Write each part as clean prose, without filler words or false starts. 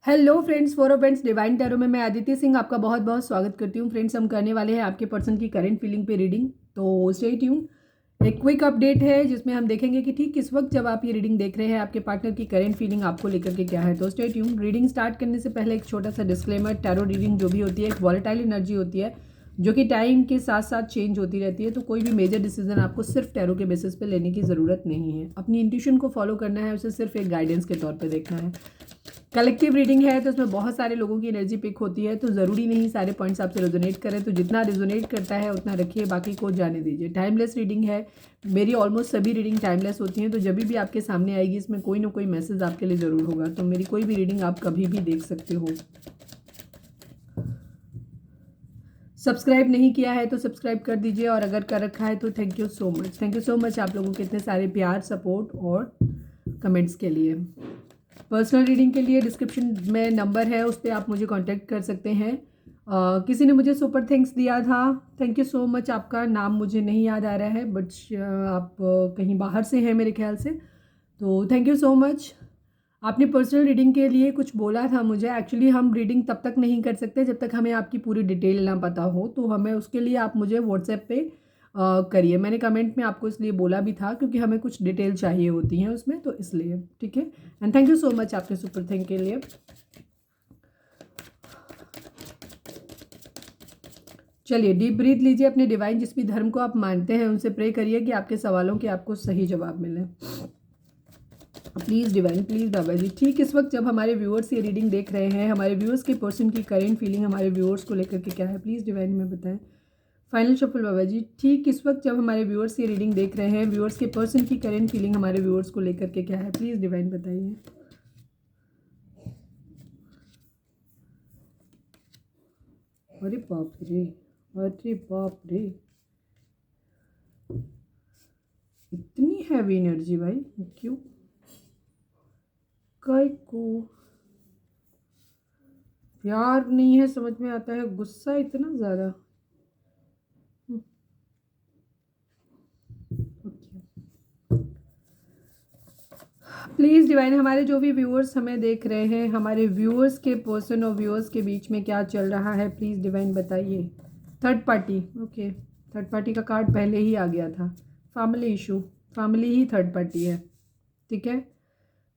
Hello friends, for friends divine tarot में मैं आदित्य सिंह आपका बहुत बहुत स्वागत करती हूँ। फ्रेंड्स, हम करने वाले हैं आपके पर्सन की करंट फीलिंग पे रीडिंग, तो स्टे ट्यून। एक क्विक अपडेट है जिसमें हम देखेंगे कि ठीक किस वक्त जब आप ये रीडिंग देख रहे हैं आपके पार्टनर की करंट फीलिंग आपको लेकर के क्या है। तो स्टे ट्यून। रीडिंग स्टार्ट करने से पहले एक छोटा सा डिस्क्लेमर, टैरो रीडिंग जो भी होती है एक वॉलेटाइल एनर्जी होती है जो कि टाइम के साथ साथ चेंज होती रहती है। तो कोई भी मेजर डिसीजन आपको सिर्फ टैरो के बेसिस पे लेने की ज़रूरत नहीं है। अपनी इंट्यूशन को फॉलो करना है, उसे सिर्फ एक गाइडेंस के तौर पे देखना है। कलेक्टिव रीडिंग है तो उसमें बहुत सारे लोगों की एनर्जी पिक होती है, तो ज़रूरी नहीं सारे पॉइंट्स आपसे रेजोनेट करें। तो जितना रेजोनेट करता है उतना रखिए, बाकी को जाने दीजिए। टाइमलेस रीडिंग है, मेरी ऑलमोस्ट सभी रीडिंग टाइमलेस होती हैं। तो जब भी आपके सामने आएगी इसमें कोई ना कोई मैसेज आपके लिए ज़रूर होगा। तो मेरी कोई भी रीडिंग आप कभी भी देख सकते हो। सब्सक्राइब नहीं किया है तो सब्सक्राइब कर दीजिए, और अगर कर रखा है तो thank you so much. Thank you so much आप लोगों के इतने सारे प्यार, सपोर्ट और कमेंट्स के लिए। पर्सनल रीडिंग के लिए डिस्क्रिप्शन में नंबर है, उस पर आप मुझे कांटेक्ट कर सकते हैं। किसी ने मुझे सुपर थैंक्स दिया था, थैंक यू सो मच। आपका नाम मुझे नहीं याद आ रहा है, बट आप कहीं बाहर से हैं मेरे ख्याल से, तो थैंक यू सो मच। आपने पर्सनल रीडिंग के लिए कुछ बोला था मुझे। एक्चुअली हम रीडिंग तब तक नहीं कर सकते जब तक हमें आपकी पूरी डिटेल ना पता हो, तो हमें उसके लिए आप मुझे व्हाट्सएप पे करिए। मैंने कमेंट में आपको इसलिए बोला भी था क्योंकि हमें कुछ डिटेल चाहिए होती हैं उसमें, तो इसलिए ठीक है। And thank you so much आपके सुपर थैंक के लिए। चलिए डीप ब्रीथ लीजिए, अपने डिवाइन जिस भी धर्म को आप मानते हैं उनसे प्रे करिए कि आपके सवालों के आपको सही जवाब मिले। प्लीज़ डिवाइन, प्लीज़ बाबा जी। ठीक इस वक्त जब हमारे व्यूअर्स ये रीडिंग देख रहे हैं, हमारे व्यूअर्स के पर्सन की करेंट फीलिंग हमारे व्यूअर्स को लेकर के क्या है, प्लीज़ डिवाइन में बताएं। फाइनल शफल बाबा जी। ठीक इस वक्त जब हमारे व्यूअर्स ये रीडिंग देख रहे हैं, व्यूअर्स के पर्सन की करेंट फीलिंग हमारे व्यूअर्स को लेकर के क्या है, प्लीज़ डिवाइन बताइए। अरे बाप रे, अरे बाप रे, इतनी हैवी एनर्जी भाई, क्यों? काय को प्यार नहीं है समझ में आता है, गुस्सा इतना ज़्यादा। प्लीज़ डिवाइन, हमारे जो भी व्यूअर्स हमें देख रहे हैं, हमारे व्यूअर्स के पर्सन और व्यूअर्स के बीच में क्या चल रहा है, प्लीज़ डिवाइन बताइए। Third party, okay. Third party का कार्ड पहले ही आ गया था। फैमिली इशू, फैमिली ही थर्ड पार्टी है, ठीक है।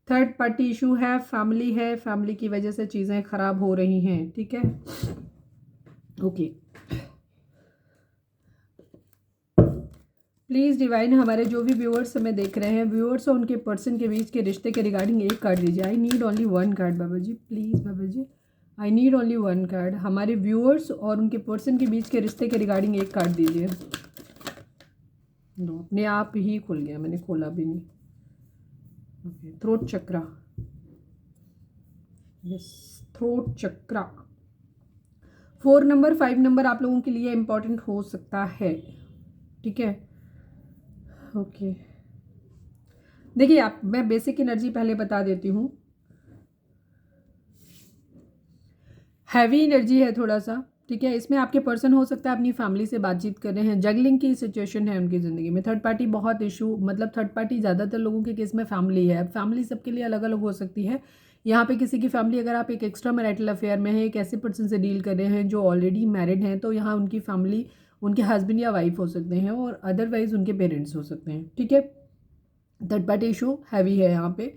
थर्ड पार्टी इशू है, फैमिली की वजह से चीज़ें ख़राब हो रही हैं, ठीक है, ओके। प्लीज़ डिवाइन, हमारे जो भी व्यूअर्स हमें देख रहे हैं, व्यूअर्स और उनके पर्सन के बीच के रिश्ते के रिगार्डिंग एक कार्ड दीजिए। I need only one card बाबा जी, प्लीज़ बाबा जी, I need only one card. हमारे व्यूअर्स और उनके पर्सन के बीच के रिश्ते के रिगार्डिंग एक कार्ड दीजिए। नो, अपने आप ही खुल गया, मैंने खोला भी नहीं। ओके, थ्रोट चक्रा, यस, थ्रोट चक्रा। 4 नंबर 5 नंबर आप लोगों के लिए इम्पॉर्टेंट हो सकता है, ठीक है, ओके। देखिए आप, मैं बेसिक एनर्जी पहले बता देती हूँ। हैवी एनर्जी है थोड़ा सा, ठीक है। इसमें आपके पर्सन हो सकता है अपनी फैमिली से बातचीत कर रहे हैं, जगलिंग की सिचुएशन है उनकी ज़िंदगी में। थर्ड पार्टी बहुत इशू, मतलब थर्ड पार्टी ज़्यादातर लोगों के केस में फैमिली है। फैमिली सबके लिए अलग अलग हो सकती है। यहाँ पे किसी की फैमिली, अगर आप एक एक्स्ट्रा मैरिटल अफेयर में है, एक ऐसे पर्सन से डील कर रहे हैं जो ऑलरेडी मैरिड हैं, तो यहाँ उनकी फैमिली उनके हस्बैंड या वाइफ हो सकते हैं, और अदरवाइज उनके पेरेंट्स हो सकते हैं, ठीक है। थर्ड पार्टी इशू हैवी है यहाँ पे।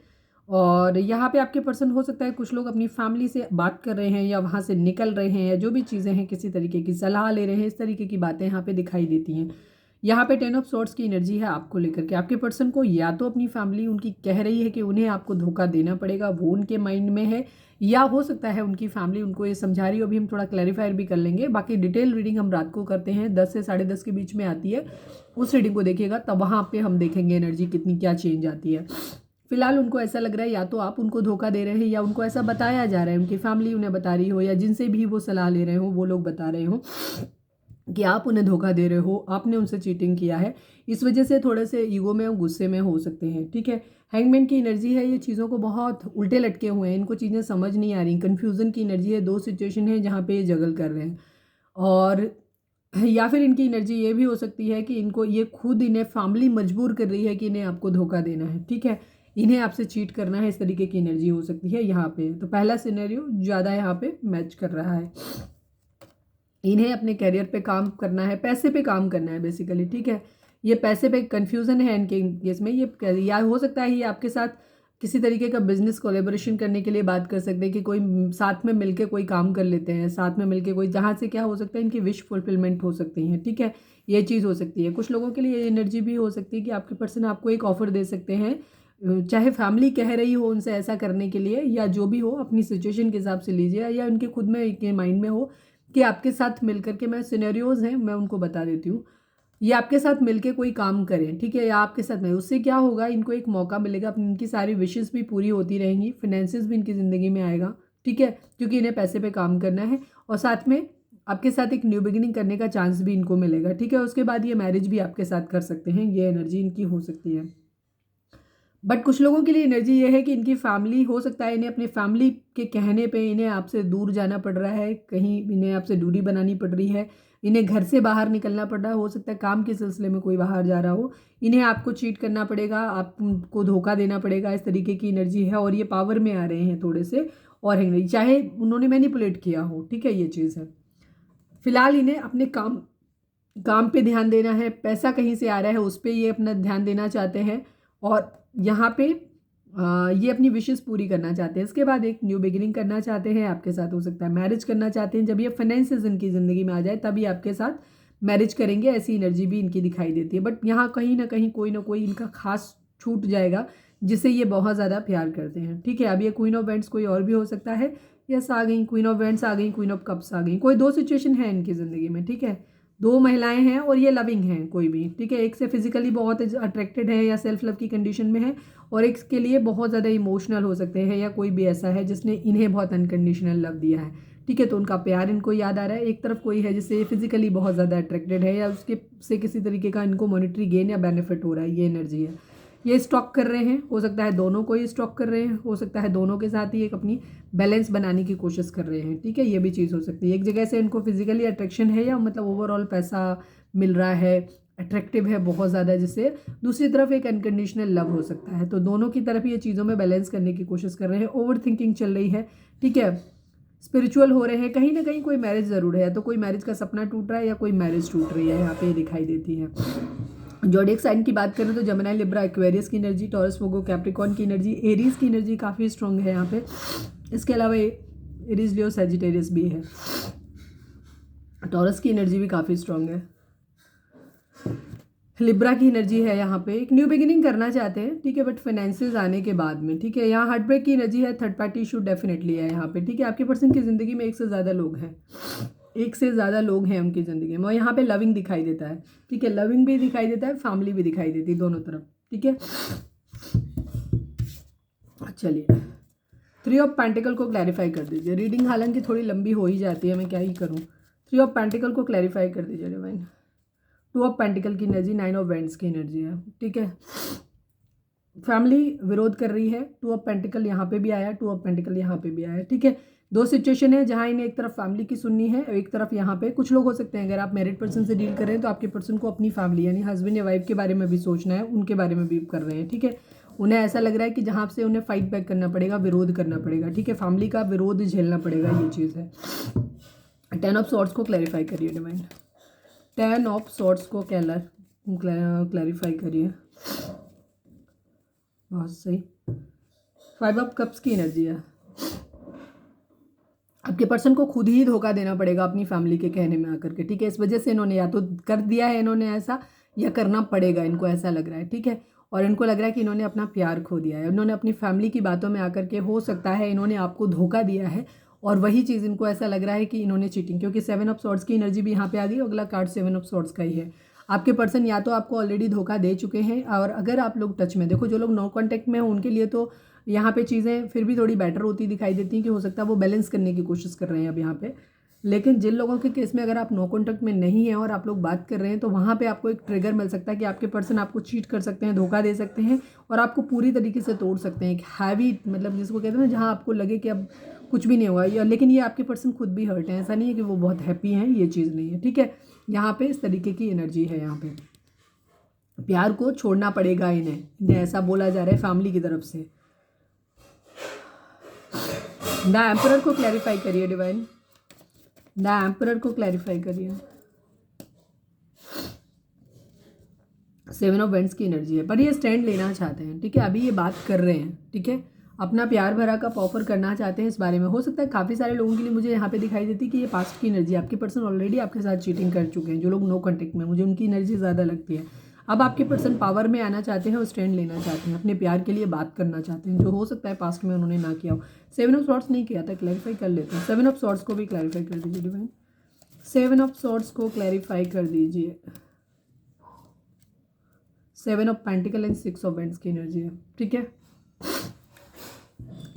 और यहाँ पे आपके पर्सन हो सकता है कुछ लोग अपनी फैमिली से बात कर रहे हैं या वहाँ से निकल रहे हैं, या जो भी चीज़ें हैं किसी तरीके की सलाह ले रहे हैं, इस तरीके की बातें यहाँ पे दिखाई देती हैं। यहाँ पे 10 ऑफ सोर्ड्स की एनर्जी है आपको लेकर के। आपके पर्सन को या तो अपनी फैमिली उनकी कह रही है कि उन्हें आपको धोखा देना पड़ेगा, वो उनके माइंड में है, या हो सकता है उनकी फैमिली उनको ये समझा रही हो। अभी हम थोड़ा क्लैरिफायर भी कर लेंगे। बाकी डिटेल रीडिंग हम रात को करते हैं, 10 से 10:30 के बीच में आती है, उस रीडिंग को देखिएगा, तब वहाँ पे हम देखेंगे एनर्जी कितनी क्या चेंज आती है। फिलहाल उनको ऐसा लग रहा है या तो आप उनको धोखा दे रहे हैं, या उनको ऐसा बताया जा रहा है, उनकी फैमिली उन्हें बता रही हो, या जिनसे भी वो सलाह ले रहे हो वो लोग बता रहे हो कि आप उन्हें धोखा दे रहे हो, आपने उनसे चीटिंग किया है। इस वजह से थोड़े से ईगो में और गुस्से में हो सकते हैं, ठीक है। हैंगमैन की एनर्जी है, ये चीज़ों को बहुत उल्टे लटके हुए हैं, इनको चीज़ें समझ नहीं आ रही। कन्फ्यूज़न की एनर्जी है, 2 सिचुएशन है जहाँ पे ये जगल कर रहे हैं। और या फिर इनकी एनर्जी ये भी हो सकती है कि इनको ये खुद, इन्हें फैमिली मजबूर कर रही है कि इन्हें आपको धोखा देना है, ठीक है। इन्हें आपसे चीट करना है, इस तरीके की एनर्जी हो सकती है यहाँ पे। तो पहला सिनेरियो ज़्यादा यहाँ पे मैच कर रहा है। इन्हें अपने करियर पे काम करना है, पैसे पे काम करना है बेसिकली, ठीक है। ये पैसे पे कन्फ्यूज़न है इनके केस में। ये या हो सकता है ये आपके साथ किसी तरीके का बिजनेस कोलेबोरेशन करने के लिए बात कर सकते हैं कि कोई साथ में मिलके कोई काम कर लेते हैं, साथ में मिलके कोई, जहाँ से क्या हो सकता है इनकी विश फुलफिलमेंट हो सकती है, ठीक है। ये चीज़ हो सकती है। कुछ लोगों के लिए ये एनर्जी भी हो सकती है कि आपके पर्सन आपको एक ऑफर दे सकते हैं, चाहे फैमिली कह रही हो उनसे ऐसा करने के लिए, या जो भी हो अपनी सिचुएशन के हिसाब से लीजिए, या उनके खुद में के माइंड में हो कि आपके साथ मिलकर के, मैं सिनेरियोज़ हैं मैं उनको बता देती हूँ, ये आपके साथ मिलके कोई काम करें, ठीक है, या आपके साथ में, उससे क्या होगा इनको एक मौका मिलेगा, अपनी इनकी सारी विशेस भी पूरी होती रहेंगी, फाइनेंसिस भी इनकी ज़िंदगी में आएगा, ठीक है, क्योंकि इन्हें पैसे पे काम करना है, और साथ में आपके साथ एक न्यू बिगिनिंग करने का चांस भी इनको मिलेगा, ठीक है। उसके बाद ये मैरिज भी आपके साथ कर सकते हैं, ये एनर्जी इनकी हो सकती है। बट कुछ लोगों के लिए एनर्जी ये है कि इनकी फैमिली, हो सकता है इन्हें अपने फैमिली के कहने पे इन्हें आपसे दूर जाना पड़ रहा है, कहीं इन्हें आपसे दूरी बनानी पड़ रही है, इन्हें घर से बाहर निकलना पड़ रहा है, हो सकता है काम के सिलसिले में कोई बाहर जा रहा हो, इन्हें आपको चीट करना पड़ेगा, आपको धोखा देना पड़ेगा, इस तरीके की एनर्जी है। और ये पावर में आ रहे हैं थोड़े से, और है चाहे उन्होंने मैनिपुलेट किया हो, ठीक है, ये चीज़ है। फिलहाल इन्हें अपने काम काम पे ध्यान देना है, पैसा कहीं से आ रहा है उस पर ये अपना ध्यान देना चाहते हैं, और यहाँ पे ये अपनी विशेस पूरी करना चाहते हैं। इसके बाद एक न्यू बिगिनिंग करना चाहते हैं, आपके साथ हो सकता है मैरिज करना चाहते हैं। जब ये फाइनेंसेस इनकी ज़िंदगी में आ जाए तभी आपके साथ मैरिज करेंगे, ऐसी एनर्जी भी इनकी दिखाई देती है। बट यहाँ कहीं ना कोई इनका खास छूट जाएगा जिसे ये बहुत ज़्यादा प्यार करते हैं, ठीक है। अब ये क्वीन ऑफ वेंट्स कोई और भी हो सकता है, यस आ गई क्वीन ऑफ वेंट्स, आ गई क्वीन ऑफ कप्स, आ गई। कोई दो सिचुएशन है इनकी ज़िंदगी में, ठीक है, दो महिलाएं हैं और ये लविंग हैं कोई भी, ठीक है। एक से फिजिकली बहुत अट्रैक्टेड है या सेल्फ लव की कंडीशन में है, और एक के लिए बहुत ज़्यादा इमोशनल हो सकते हैं, या कोई भी ऐसा है जिसने इन्हें बहुत अनकंडीशनल लव दिया है, ठीक है। तो उनका प्यार इनको याद आ रहा है। एक तरफ कोई है जिससे फिजिकली बहुत ज़्यादा अट्रैक्टेड है, या उसके से किसी तरीके का इनको मॉनिटरी गेन या बेनिफिट हो रहा है, ये एनर्जी है। ये स्टॉक कर रहे हैं, हो सकता है दोनों को ही स्टॉक कर रहे हैं, हो सकता है दोनों के साथ ही एक अपनी बैलेंस बनाने की कोशिश कर रहे हैं, ठीक है, ये भी चीज़ हो सकती है। एक जगह से इनको फिजिकली अट्रैक्शन है, या मतलब ओवरऑल पैसा मिल रहा है, अट्रैक्टिव है बहुत ज़्यादा, जिससे दूसरी तरफ एक अनकंडीशनल लव हो सकता है। तो दोनों की तरफ ये चीज़ों में बैलेंस करने की कोशिश कर रहे हैं। ओवर थिंकिंग चल रही है, ठीक है, स्पिरिचुअल हो रहे हैं, कहीं ना कहीं कोई मैरिज ज़रूर है, तो कोई मैरिज का सपना टूट रहा है या कोई मैरिज टूट रही है, यहाँ पे दिखाई देती है। ज़ोडिएक साइन की बात करें तो जेमिनी, लिब्रा, एक्वेरियस की एनर्जी, टॉरस, वर्गो, कैप्रिकॉर्न की एनर्जी, एरीज की एनर्जी काफ़ी स्ट्रॉन्ग है यहाँ पे। इसके अलावा एरीज, लियो, सैजिटेरियस भी है। टॉरस की एनर्जी भी काफ़ी स्ट्रॉन्ग है। लिब्रा की एनर्जी है यहाँ पे, एक न्यू बिगिनिंग करना चाहते हैं, ठीक है, बट फाइनेंसेस आने के बाद में, ठीक है। यहाँ हार्ट ब्रेक की एनर्जी है, थर्ड पार्टी इशू डेफिनेटली है यहाँ पे, ठीक है। आपके पर्सन की ज़िंदगी में एक से ज़्यादा लोग हैं, एक से ज़्यादा लोग हैं उनकी ज़िंदगी में, और यहाँ पे लविंग दिखाई देता है, ठीक है, लविंग भी दिखाई देता है, फैमिली भी दिखाई देती है, दोनों तरफ, ठीक है। चलिए, थ्री ऑफ पेंटिकल को क्लैरिफाई कर दीजिए। रीडिंग हालांकि थोड़ी लंबी हो ही जाती है, मैं क्या ही करूँ। थ्री ऑफ पेंटिकल को क्लैरिफाई कर दीजिए डिवाइन। टू ऑफ पेंटिकल की एनर्जी, नाइन ऑफ वेंट्स की एनर्जी है, ठीक है। फैमिली विरोध कर रही है, टू ऑफ पेंटिकल यहाँ पे भी आया, टू ऑफ पेंटिकल यहाँ पे भी आया, ठीक है। दो सिचुएशन है जहाँ इन्हें एक तरफ फैमिली की सुननी है, एक तरफ यहाँ पे कुछ लोग हो सकते हैं, अगर आप मैरिड पर्सन से डील कर रहे हैं तो आपके पर्सन को अपनी फैमिली यानी हस्बैंड या वाइफ के बारे में भी सोचना है, उनके बारे में भी कर रहे हैं, ठीक है। उन्हें ऐसा लग रहा है कि जहाँ से उन्हें फाइट बैक करना पड़ेगा, विरोध करना पड़ेगा, ठीक है, फैमिली का विरोध झेलना पड़ेगा, ये चीज़ है। टेन ऑफ सॉर्ड्स को क्लैरिफाई करिए डिवाइन। टेन ऑफ सॉर्ड्स को क्लैरिफाई करिए, बहुत सही। फाइव ऑफ कप्स की एनर्जी है। आपके पर्सन को खुद ही धोखा देना पड़ेगा अपनी फैमिली के कहने में आकर के, ठीक है। इस वजह से इन्होंने या तो कर दिया है इन्होंने ऐसा, या करना पड़ेगा इनको, ऐसा लग रहा है, ठीक है। और इनको लग रहा है कि इन्होंने अपना प्यार खो दिया है, इन्होंने अपनी फैमिली की बातों में आकर के, हो सकता है इन्होंने आपको धोखा दिया है, और वही चीज़ इनको ऐसा लग रहा है कि इन्होंने चीटिंग, क्योंकि सेवन ऑफ सॉर्ड्स की एनर्जी भी यहाँ पे आ गई, अगला कार्ड सेवन ऑफ सॉर्ड्स का ही है। आपके पर्सन या तो आपको ऑलरेडी धोखा दे चुके हैं, और अगर आप लोग टच में, देखो जो लोग नो कॉन्टैक्ट में हो उनके लिए तो यहाँ पे चीज़ें फिर भी थोड़ी बेटर होती दिखाई देती हैं, कि हो सकता है वो बैलेंस करने की कोशिश कर रहे हैं अब यहाँ पे। लेकिन जिन लोगों के केस में अगर आप नो कॉन्टैक्ट में नहीं हैं और आप लोग बात कर रहे हैं, तो वहाँ पे आपको एक ट्रिगर मिल सकता है कि आपके पर्सन आपको चीट कर सकते हैं, धोखा दे सकते हैं, और आपको पूरी तरीके से तोड़ सकते हैं। एक हैवी, मतलब जिसको कहते हैं ना, जहाँ आपको लगे कि अब कुछ भी नहीं होगा, लेकिन ये आपके पर्सन खुद भी हर्ट हैं, ऐसा नहीं है कि वो बहुत हैप्पी हैं, ये चीज़ नहीं है, ठीक है। यहाँ पे इस तरीके की एनर्जी है यहाँ पे। प्यार को छोड़ना पड़ेगा इन्हें ऐसा बोला जा रहा है फैमिली की तरफ से। द एम्परर को क्लैरिफाई करिए डिवाइन, द एम्परर को क्लैरिफाई करिए। 7 ऑफ वेंट्स की एनर्जी है, पर ये स्टैंड लेना चाहते हैं, ठीक है, अभी ये बात कर रहे हैं, ठीक है, अपना प्यार भरा कप ऑफर करना चाहते हैं इस बारे में। हो सकता है काफ़ी सारे लोगों के लिए मुझे यहाँ पे दिखाई देती है कि ये पास्ट की एनर्जी, आपके पर्सन ऑलरेडी आपके साथ चीटिंग कर चुके हैं, जो लोग नो कॉन्टेक्ट में, मुझे उनकी एनर्जी ज़्यादा लगती है। अब आपके पर्सन पावर में आना चाहते हैं और स्टैंड लेना चाहते हैं, अपने प्यार के लिए बात करना चाहते हैं, जो हो सकता है पास्ट में उन्होंने ना किया हो। 7 ऑफ सॉर्ड्स नहीं किया था, क्लैरिफाई कर लेते हैं। 7 ऑफ सॉर्ड्स को भी क्लैरिफाई कर दीजिए डिवाइन, 7 ऑफ सॉर्ड्स को क्लैरिफाई कर दीजिए। 7 of pentacle and 6 of vents की एनर्जी है, ठीक है।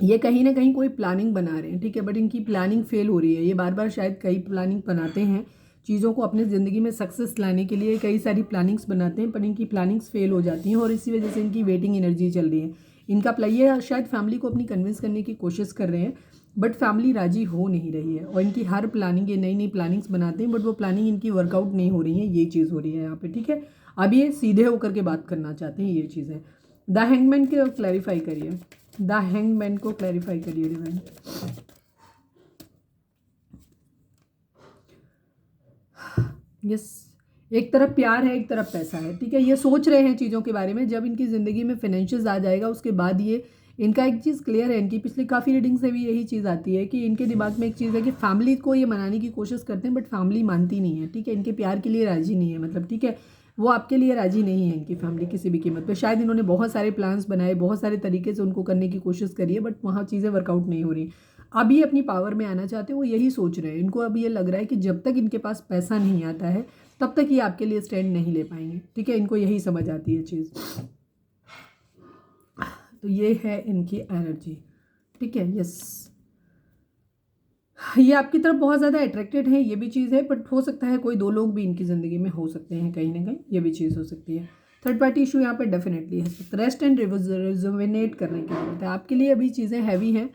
ये कहीं ना कहीं कोई प्लानिंग बना रहे हैं, ठीक है, बट इनकी प्लानिंग फेल हो रही है। ये बार बार शायद कई प्लानिंग बनाते हैं चीज़ों को अपनी ज़िंदगी में सक्सेस लाने के लिए, कई सारी प्लानिंग्स बनाते हैं, पर इनकी प्लानिंग्स फेल हो जाती हैं और इसी वजह से इनकी वेटिंग एनर्जी चल रही है। इनका ये शायद फैमिली को अपनी कन्विंस करने की कोशिश कर रहे हैं, बट फैमिली राजी हो नहीं रही है। और इनकी हर प्लानिंग, ये नई नई प्लानिंग्स बनाते हैं, बट वो प्लानिंग इनकी वर्कआउट नहीं हो रही है, ये चीज़ हो रही है यहाँ पे, ठीक है। अब ये सीधे होकर के बात करना चाहते हैं, ये चीज़ है। द हैंगमैन को क्लैरिफाई करिए, द हैंगमैन को क्लैरिफाई करिए डिवाइन। यस, एक तरफ प्यार है, एक तरफ पैसा है, ठीक है। ये सोच रहे हैं चीज़ों के बारे में, जब इनकी ज़िंदगी में फाइनेंशियल्स आ जाएगा उसके बाद ये, इनका एक चीज़ क्लियर है, इनकी पिछली काफ़ी रीडिंग से भी यही चीज़ आती है कि इनके दिमाग में एक चीज़ है कि फैमिली को ये मनाने की कोशिश करते हैं, बट फैमिली मानती नहीं है, ठीक है, इनके प्यार के लिए राजी नहीं है, मतलब, ठीक है, वो आपके लिए राजी नहीं है इनकी फैमिली किसी भी कीमत पे। शायद इन्होंने बहुत सारे प्लान्स बनाए, बहुत सारे तरीके से उनको करने की कोशिश करी है, बट वहाँ चीज़ें वर्कआउट नहीं हो रही। अब ये अपनी पावर में आना चाहते हैं, वो यही सोच रहे हैं। इनको अब ये लग रहा है कि जब तक इनके पास पैसा नहीं आता है तब तक ये आपके लिए स्टैंड नहीं ले पाएंगे, ठीक है, इनको यही समझ आती है चीज़। तो ये है इनकी एनर्जी, ठीक है। यस, ये आपकी तरफ बहुत ज़्यादा अट्रैक्टेड है, ये भी चीज़ है, बट हो सकता है कोई 2 लोग भी इनकी ज़िंदगी में हो सकते हैं कहीं ना कहीं, ये भी चीज़ हो सकती है। थर्ड पार्टी इशू यहाँ पे डेफिनेटली है। रेस्ट एंड रिजुविनेट करने की ज़रूरत है आपके लिए, अभी चीज़ें हैवी हैं,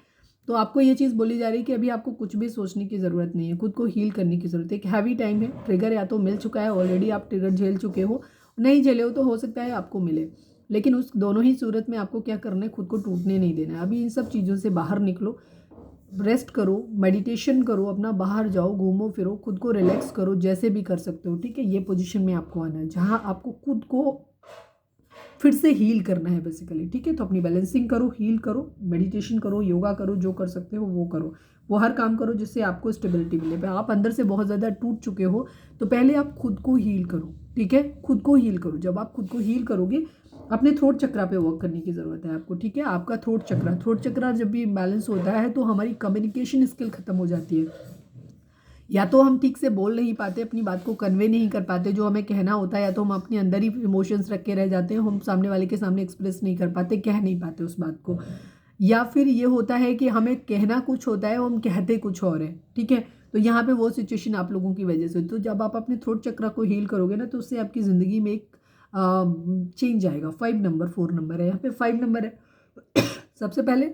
तो आपको ये चीज़ बोली जा रही है कि अभी आपको कुछ भी सोचने की ज़रूरत नहीं है, खुद को हील करने की ज़रूरत है। एक हैवी टाइम है, ट्रिगर या तो मिल चुका है ऑलरेडी, आप ट्रिगर झेल चुके हो, नहीं झेले हो तो हो सकता है आपको मिले, लेकिन उस दोनों ही सूरत में आपको क्या करना है, खुद को टूटने नहीं देना है। अभी इन सब चीज़ों से बाहर निकलो, रेस्ट करो, मेडिटेशन करो, अपना बाहर जाओ, घूमो फिरो, खुद को रिलैक्स करो, जैसे भी कर सकते हो, ठीक है। ये पोजीशन में आपको आना है जहाँ आपको खुद को फिर से हील करना है बेसिकली, ठीक है। तो अपनी बैलेंसिंग करो, हील करो, मेडिटेशन करो, योगा करो, जो कर सकते हो वो करो, वो हर काम करो जिससे आपको स्टेबिलिटी मिले। आप अंदर से बहुत ज़्यादा टूट चुके हो, तो पहले आप खुद को हील करो, ठीक है, खुद को हील करो। जब आप खुद को हील करोगे, अपने थ्रोट चक्रा पे वर्क करने की ज़रूरत है आपको, ठीक है। आपका थ्रोट चक्रा जब भी बैलेंस होता है तो हमारी कम्युनिकेशन स्किल ख़त्म हो जाती है, या तो हम ठीक से बोल नहीं पाते, अपनी बात को कन्वे नहीं कर पाते जो हमें कहना होता है, या तो हम अपने अंदर ही इमोशंस रख के रह जाते हैं, हम सामने वाले के सामने एक्सप्रेस नहीं कर पाते, कह नहीं पाते उस बात को। या फिर ये होता है कि हमें कहना कुछ होता है और हम कहते कुछ और है, ठीक है। तो यहाँ पे वो सिचुएशन आप लोगों की वजह से, तो जब आप अपने थ्रोट चक्र को हील करोगे ना, तो उससे आपकी ज़िंदगी में एक चेंज आएगा। 5 नंबर 4 नंबर है, यहाँ पे 5 नंबर है। सबसे पहले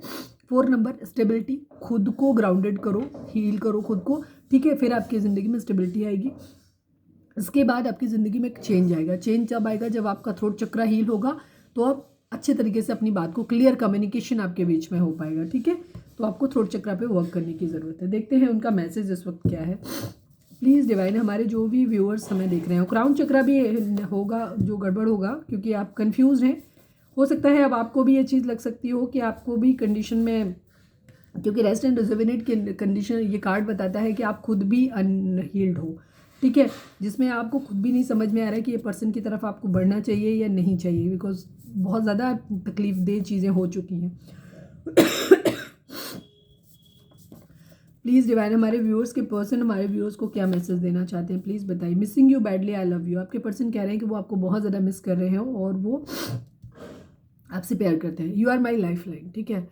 4 नंबर स्टेबिलिटी, खुद को ग्राउंडेड करो, हील करो खुद को, ठीक है, फिर आपकी ज़िंदगी में स्टेबिलिटी आएगी। इसके बाद आपकी ज़िंदगी में एक चेंज आएगा। चेंज जब आएगा, जब आपका थ्रोट चक्र हील होगा, तो आप अच्छे तरीके से अपनी बात को, क्लियर कम्युनिकेशन आपके बीच में हो पाएगा, ठीक है। तो आपको थ्रोट चक्र पे वर्क करने की ज़रूरत है। देखते हैं उनका मैसेज इस वक्त क्या है। प्लीज़ डिवाइन, हमारे जो भी व्यूअर्स हमें देख रहे हैं, क्राउन चक्रा भी होगा जो गड़बड़ होगा, क्योंकि आप कन्फ्यूज हैं। हो सकता है अब आपको भी ये चीज़ लग सकती हो कि आपको भी कंडीशन में, क्योंकि रेस्ट एंड रिजुविनेट की कंडीशन ये कार्ड बताता है कि आप खुद भी अनहील्ड हो, ठीक है, जिसमें आपको खुद भी नहीं समझ में आ रहा है कि ये पर्सन की तरफ आपको बढ़ना चाहिए या नहीं चाहिए, बिकॉज बहुत ज़्यादा तकलीफ देह चीज़ें हो चुकी हैं। प्लीज़ डिवाइन, हमारे व्यूअर्स के पर्सन हमारे व्यूअर्स को क्या मैसेज देना चाहते हैं, प्लीज़ बताइए। Missing you badly, I love you, आपके पर्सन कह रहे हैं कि वो आपको बहुत ज़्यादा मिस कर रहे हैं और वो आपसे प्यार करते हैं। You are my life, ठीक है।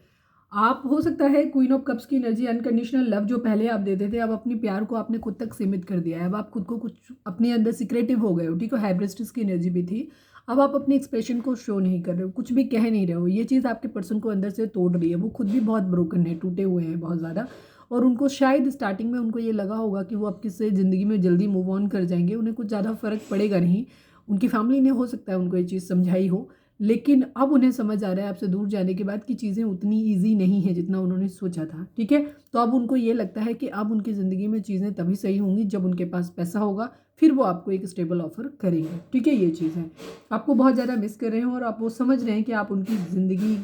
आप हो सकता है क्वीन ऑफ कप्स की एनर्जी, अनकंडीशनल लव जो पहले आप देते थे, अब अपनी प्यार को आपने खुद तक सीमित कर दिया है। अब आप खुद को कुछ अपने अंदर सिक्रेटिव हो गए हो, ठीक है। हाइब्रिस्टिस की एनर्जी भी थी, अब आप अपने एक्सप्रेशन को शो नहीं कर रहे हो, कुछ भी कह नहीं रहे हो। ये चीज़ आपके पर्सन को अंदर से तोड़ रही है, वो खुद भी बहुत ब्रोकन है, टूटे हुए हैं बहुत ज़्यादा, और उनको शायद स्टार्टिंग में उनको ये लगा होगा कि वो आपकी से ज़िंदगी में जल्दी मूव ऑन कर जाएंगे, उन्हें कुछ ज़्यादा फ़र्क पड़ेगा नहीं। उनकी फैमिली ने हो सकता है उनको ये चीज़ समझाई हो, लेकिन अब उन्हें समझ आ रहा है आपसे दूर जाने के बाद कि चीज़ें उतनी ईजी नहीं है जितना उन्होंने सोचा था, ठीक है। तो अब उनको ये लगता है कि अब उनकी ज़िंदगी में चीज़ें तभी सही होंगी जब उनके पास पैसा होगा, फिर वो आपको एक स्टेबल ऑफर करेंगे, ठीक है। ये चीज़ है, आपको बहुत ज़्यादा मिस कर रहे हैं और आप वो समझ रहे हैं कि आप उनकी ज़िंदगी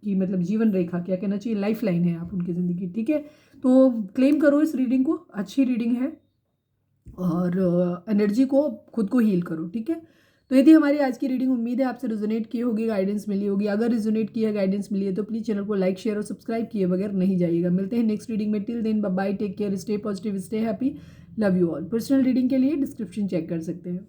की मतलब जीवन रेखा, क्या कहना चाहिए, लाइफ लाइन है आप उनकी ज़िंदगी, ठीक है। तो क्लेम करो इस रीडिंग को, अच्छी रीडिंग है, और एनर्जी को खुद को हील करो, ठीक है। तो यदि हमारी आज की रीडिंग, उम्मीद है आपसे रिजोनेट की होगी, गाइडेंस मिली होगी। अगर रिजोनेट की है, गाइडेंस मिली है, तो प्लीज़ चैनल को लाइक, शेयर और सब्सक्राइब किए बगैर नहीं जाइएगा। मिलते हैं नेक्स्ट रीडिंग में। Till then bye bye, take care, stay positive, stay happy, love you all. Personal reading के लिए डिस्क्रिप्शन चेक कर सकते हैं।